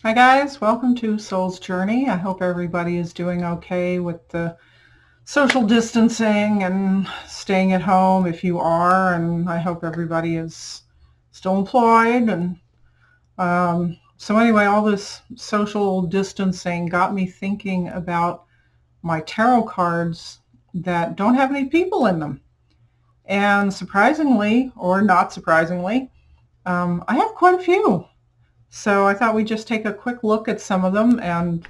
Hi guys, welcome to Soul's Journey. I hope everybody is doing okay with the social distancing and staying at home if you are, and I hope everybody is still employed. And so anyway, all this social distancing got me thinking about my tarot cards that don't have any people in them. And surprisingly, or not surprisingly, I have quite a few. So I thought we'd just take a quick look at some of them and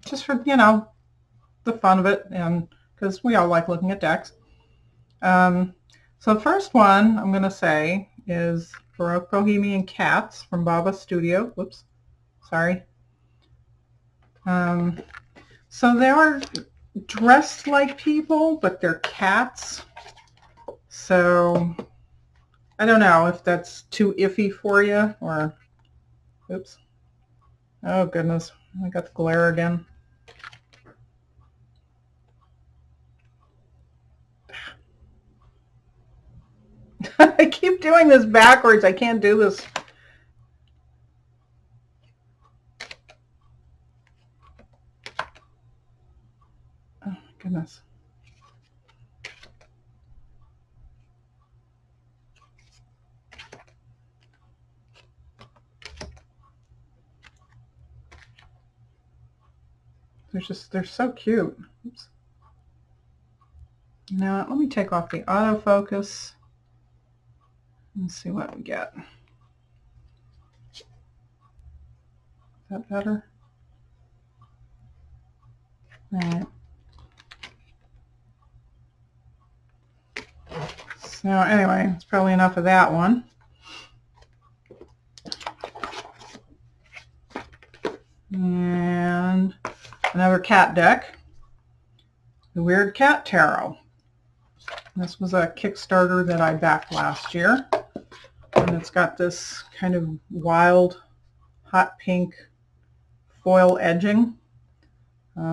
just for, the fun of it, and because we all like looking at decks. So the first one I'm going to say is Baroque Bohemian Cats from Baba Studio. Whoops, sorry. So they are dressed like people, but they're cats. So I don't know if that's too iffy for you, or, oops. Oh goodness, I got the glare again. I keep doing this backwards. I can't do this. Oh my goodness. They're so cute. Oops. Now let me take off the autofocus and see what we get. Is that better? All right. So anyway, it's probably enough of that one. And another cat deck, the Weird Cat Tarot. This was a Kickstarter that I backed last year. And it's got this kind of wild, hot pink foil edging,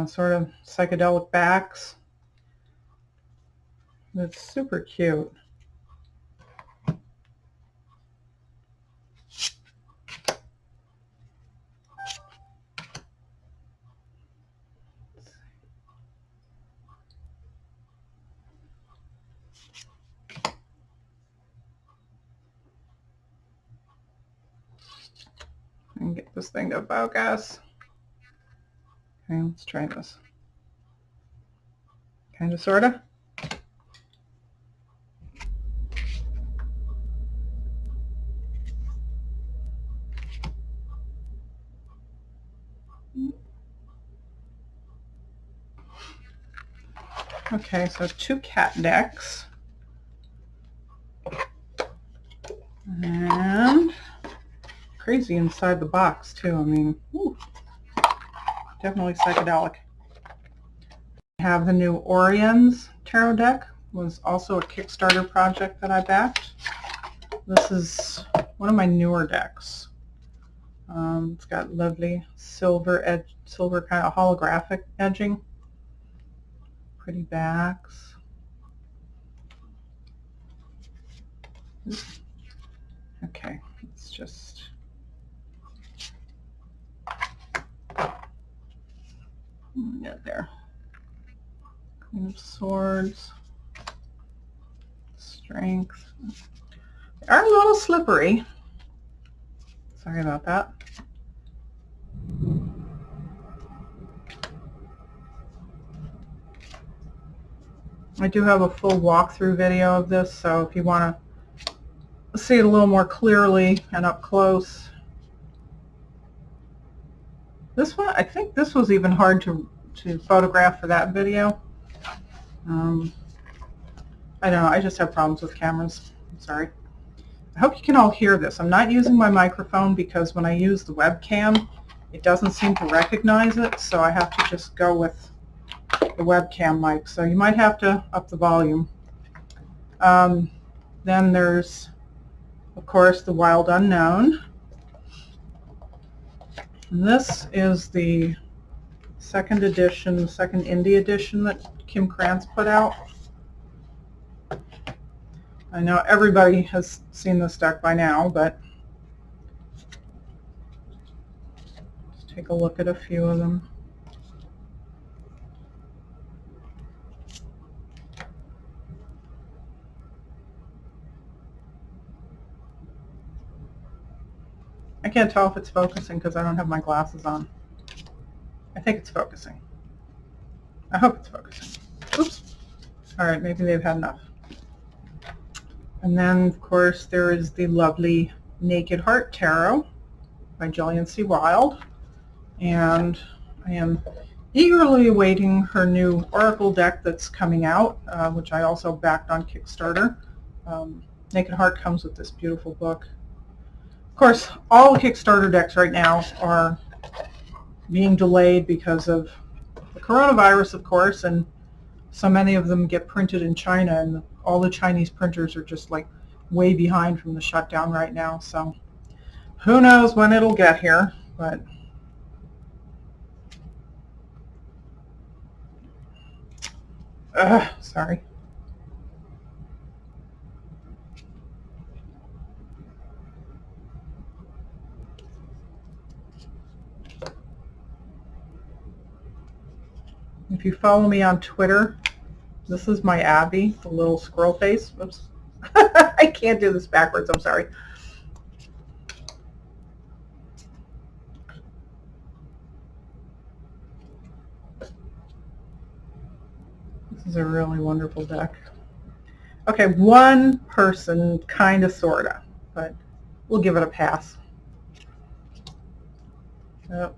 sort of psychedelic backs. It's super cute. And get this thing to focus. Okay, let's try this. Kind of, sort of. Okay, so 2 cat decks. And crazy inside the box too. I mean, whew, definitely psychedelic. I have the new Ourian Tarot deck. Was also a Kickstarter project that I backed. This is one of my newer decks. It's got lovely silver kind of holographic edging. Pretty backs. Okay, let's just get there. Queen of Swords. Strength. They are a little slippery. Sorry about that. I do have a full walkthrough video of this, so if you want to see it a little more clearly and up close. This one, I think this was even hard to photograph for that video. I don't know, I just have problems with cameras. I'm sorry. I hope you can all hear this. I'm not using my microphone because when I use the webcam, it doesn't seem to recognize it, so I have to just go with the webcam mic. So you might have to up the volume. Then there's, of course, the Wild Unknown. And this is the second indie edition that Kim Krantz put out. I know everybody has seen this deck by now, but take a look at a few of them. I can't tell if it's focusing because I don't have my glasses on. I think it's focusing. I hope it's focusing. Oops. All right, maybe they've had enough. And then, of course, there is the lovely Naked Heart Tarot by Jillian C. Wilde. And I am eagerly awaiting her new Oracle deck that's coming out, which I also backed on Kickstarter. Naked Heart comes with this beautiful book. Of course, all the Kickstarter decks right now are being delayed because of the coronavirus, of course, and so many of them get printed in China, and all the Chinese printers are just like way behind from the shutdown right now. So who knows when it'll get here, but sorry. If you follow me on Twitter, this is my Abby, the little squirrel face. Oops. I can't do this backwards, I'm sorry. This is a really wonderful deck. Okay, one person, kind of, sort of, but we'll give it a pass. Yep.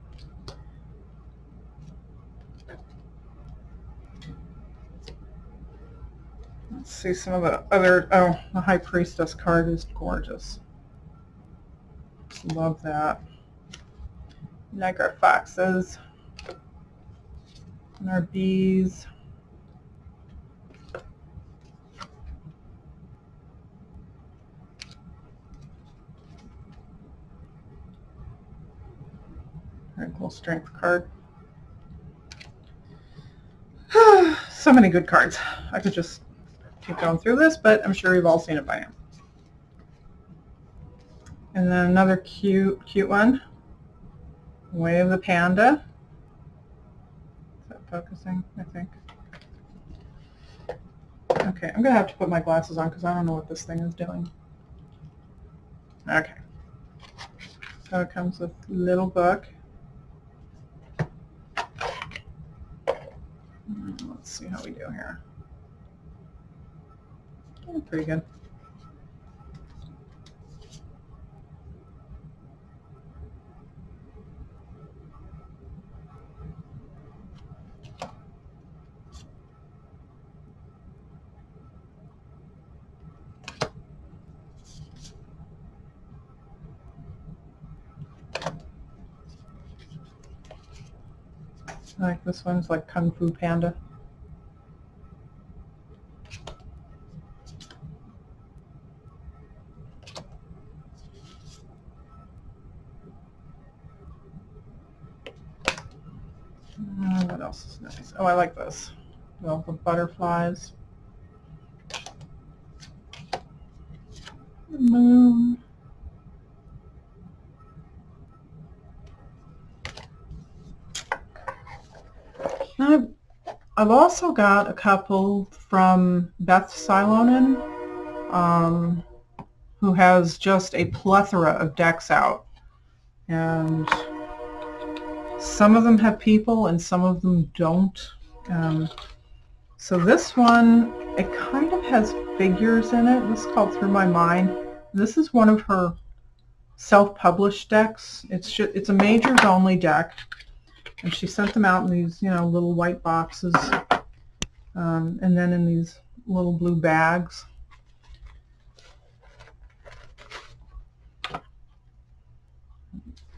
Let's see some of the other, oh, the High Priestess card is gorgeous. Love that. Like our foxes and our bees. Very cool strength card. So many good cards. I could just keep going through this, but I'm sure you've all seen it by now. And then another cute one. Way of the Panda. Is that focusing? I think. Okay, I'm going to have to put my glasses on because I don't know what this thing is doing. Okay. So it comes with a little book. Let's see how we do here. Yeah, pretty good. I like this one's like Kung Fu Panda. What else is nice? Oh, I like this. Well, the butterflies. The moon. I've also got a couple from Beth Silonen, who has just a plethora of decks out. And some of them have people and some of them don't. So this one, it kind of has figures in it. This is called Through My Mind. This is one of her self-published decks. It's a majors only deck. And she sent them out in these, little white boxes, and then in these little blue bags.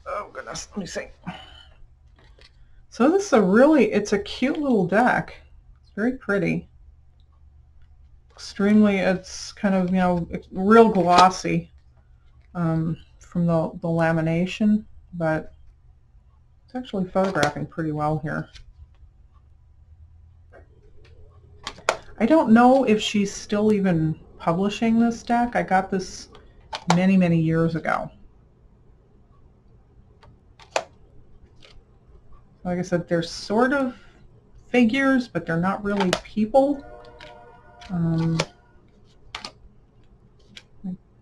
Oh goodness, let me see. So this is it's a cute little deck. It's very pretty. It's kind of, real glossy from the lamination, but it's actually photographing pretty well here. I don't know if she's still even publishing this deck. I got this many, many years ago. Like I said, they're sort of figures, but they're not really people.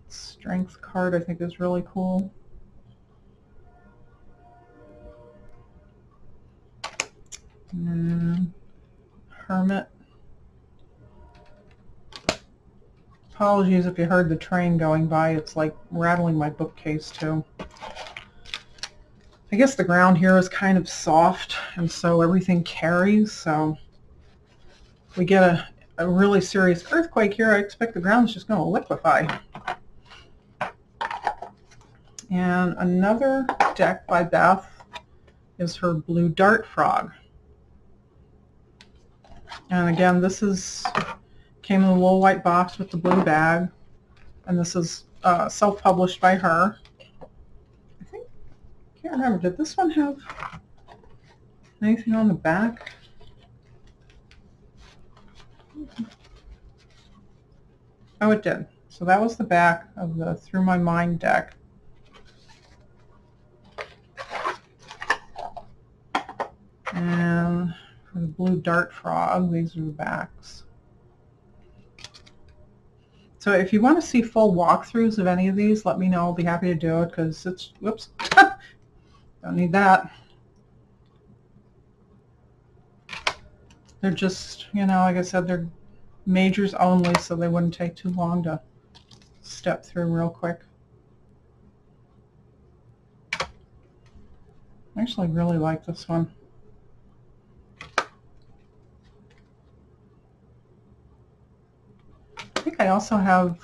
Strength card I think is really cool. Hermit. Apologies if you heard the train going by. It's like rattling my bookcase too. I guess the ground here is kind of soft, and so everything carries. So if we get a really serious earthquake here, I expect the ground's just going to liquefy. And another deck by Beth is her Blue Dart Frog. And again, this came in a little white box with the blue bag, and this is self-published by her. I think, can't remember, did this one have anything on the back? Oh, it did. So that was the back of the Through My Mind deck. And for the Blue Dart Frog, these are the backs. So if you want to see full walkthroughs of any of these, let me know. I'll be happy to do it because it's, whoops, don't need that. They're just, you know, like I said, they're majors only, so they wouldn't take too long to step through real quick. I actually really like this one. I think I also have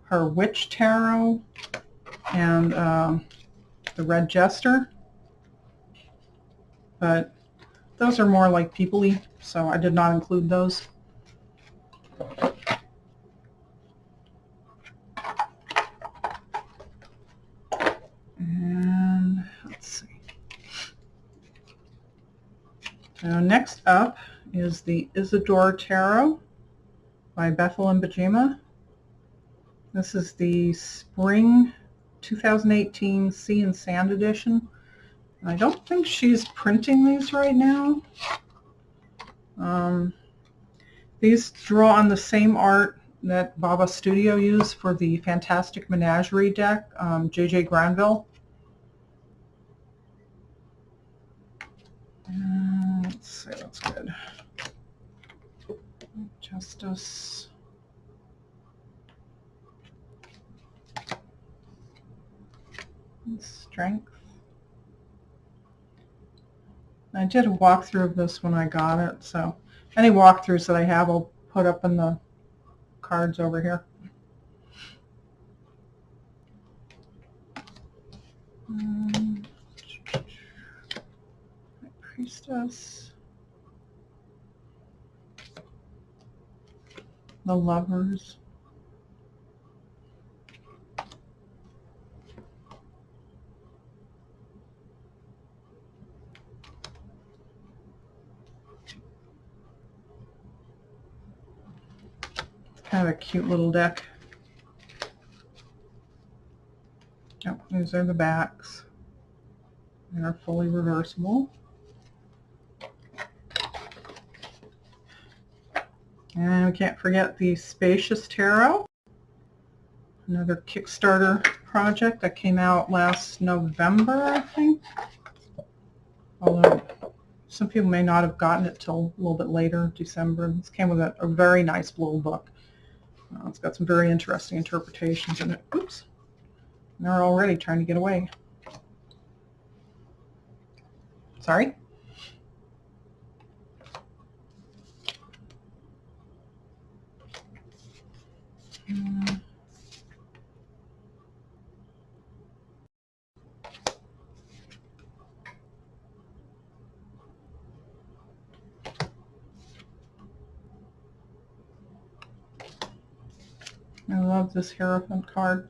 her Witch Tarot and the Red Jester, but those are more like people-y, so I did not include those. And let's see. So next up is the Isadora Tarot by Bethel and Bajima. This is the Spring 2018 Sea and Sand edition. And I don't think she's printing these right now. These draw on the same art that Baba Studio used for the Fantastic Menagerie deck, J.J. Granville. Let's see what's good. Justice. Strength. I did a walkthrough of this when I got it, so any walkthroughs that I have I'll put up in the cards over here. Priestess. The Lovers. Kind of a cute little deck. Yep, these are the backs. They're fully reversible. And we can't forget the Spacious Tarot, another Kickstarter project that came out last November, I think. Although some people may not have gotten it till a little bit later, December. This came with a very nice little book. It's got some very interesting interpretations in it. Oops. They're already trying to get away. Sorry. I love this Hierophant card.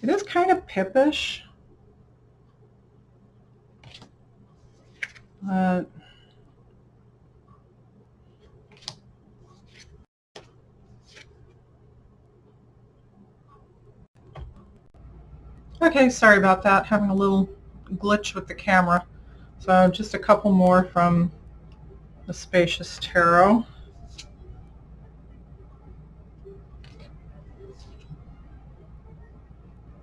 It is kind of pippish, but Okay, sorry about that. Having a little glitch with the camera. So just a couple more from the Spacious Tarot.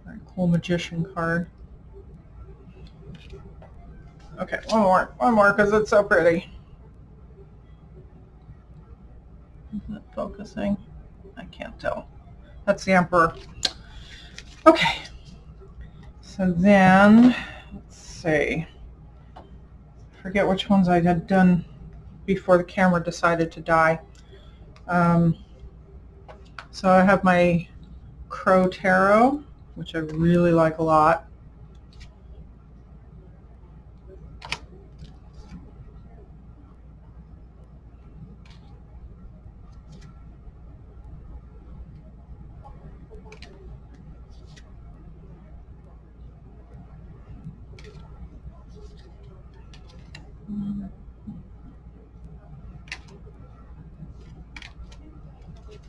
Very cool Magician card. Okay, one more because it's so pretty. Is it focusing? I can't tell. That's the Emperor. Okay, so then, let's see. I forget which ones I had done before the camera decided to die. So I have my Crow Tarot, which I really like a lot.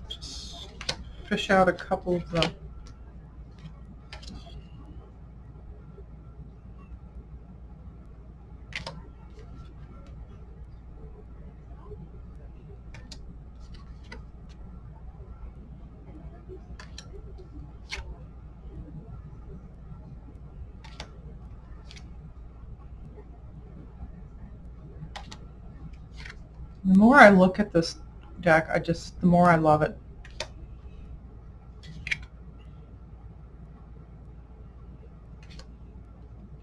Just fish out a couple of them. The more I look at this deck, the more I love it.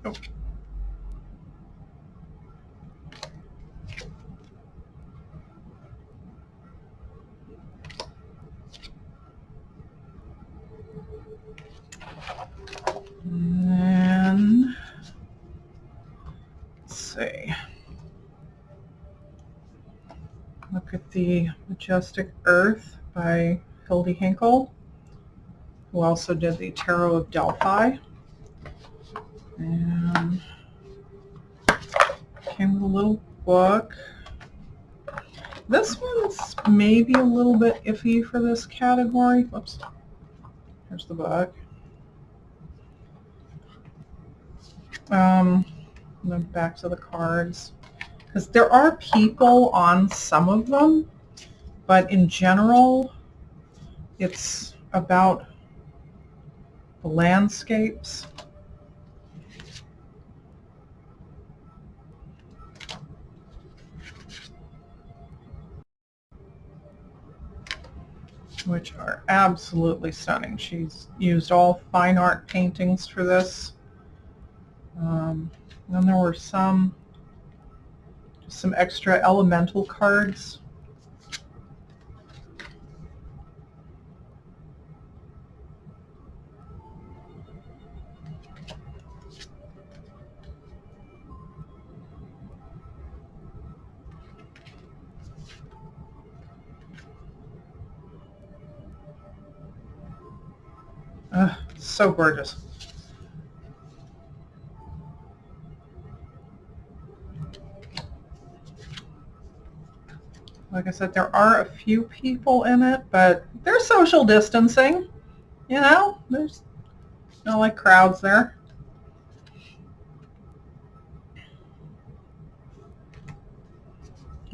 Oh. And then, let's see. Look at the Majestic Earth by Hildy Hinkle, who also did the Tarot of Delphi. And came with a little book. This one's maybe a little bit iffy for this category. Whoops. Here's the book. Then back to the cards. Because there are people on some of them, but in general, it's about the landscapes. Which are absolutely stunning. She's used all fine art paintings for this. Then there were some extra elemental cards. So gorgeous. Like I said, there are a few people in it, but they're social distancing. You know, there's no like crowds there.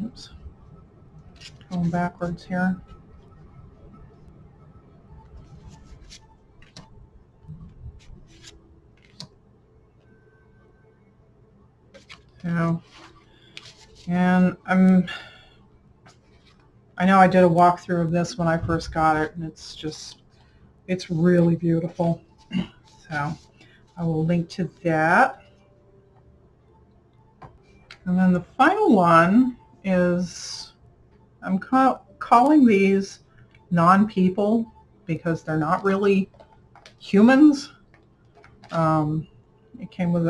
Oops. Going backwards here. So, and I know I did a walkthrough of this when I first got it, and it's really beautiful. So I will link to that. And then the final one is, I'm calling these non-people because they're not really humans. It came with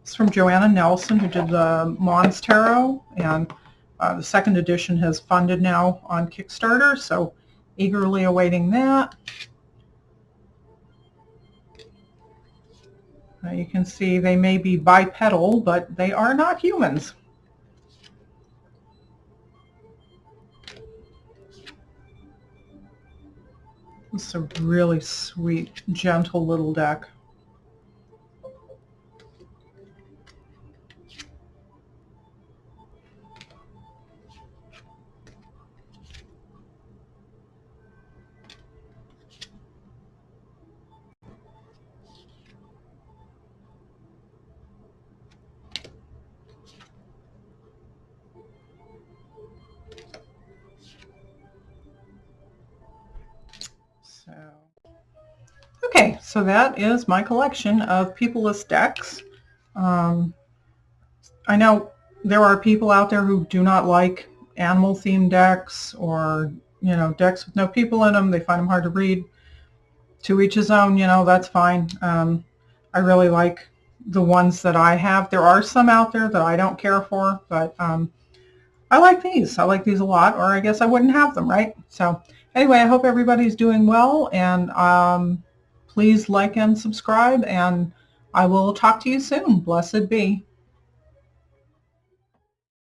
it's from Joanna Nelson, who did the Mons Tarot, and the second edition has funded now on Kickstarter, so eagerly awaiting that. You can see they may be bipedal, but they are not humans. It's a really sweet, gentle little deck. so that is my collection of peopleless decks. I know there are people out there who do not like animal themed decks, or decks with no people in them. They find them hard to read. To each his own, that's fine. I really like the ones that I have. There are some out there that I don't care for, but I like these. I like these a lot, or I guess I wouldn't have them, right? So anyway, I hope everybody's doing well, and please like and subscribe, and I will talk to you soon. Blessed be.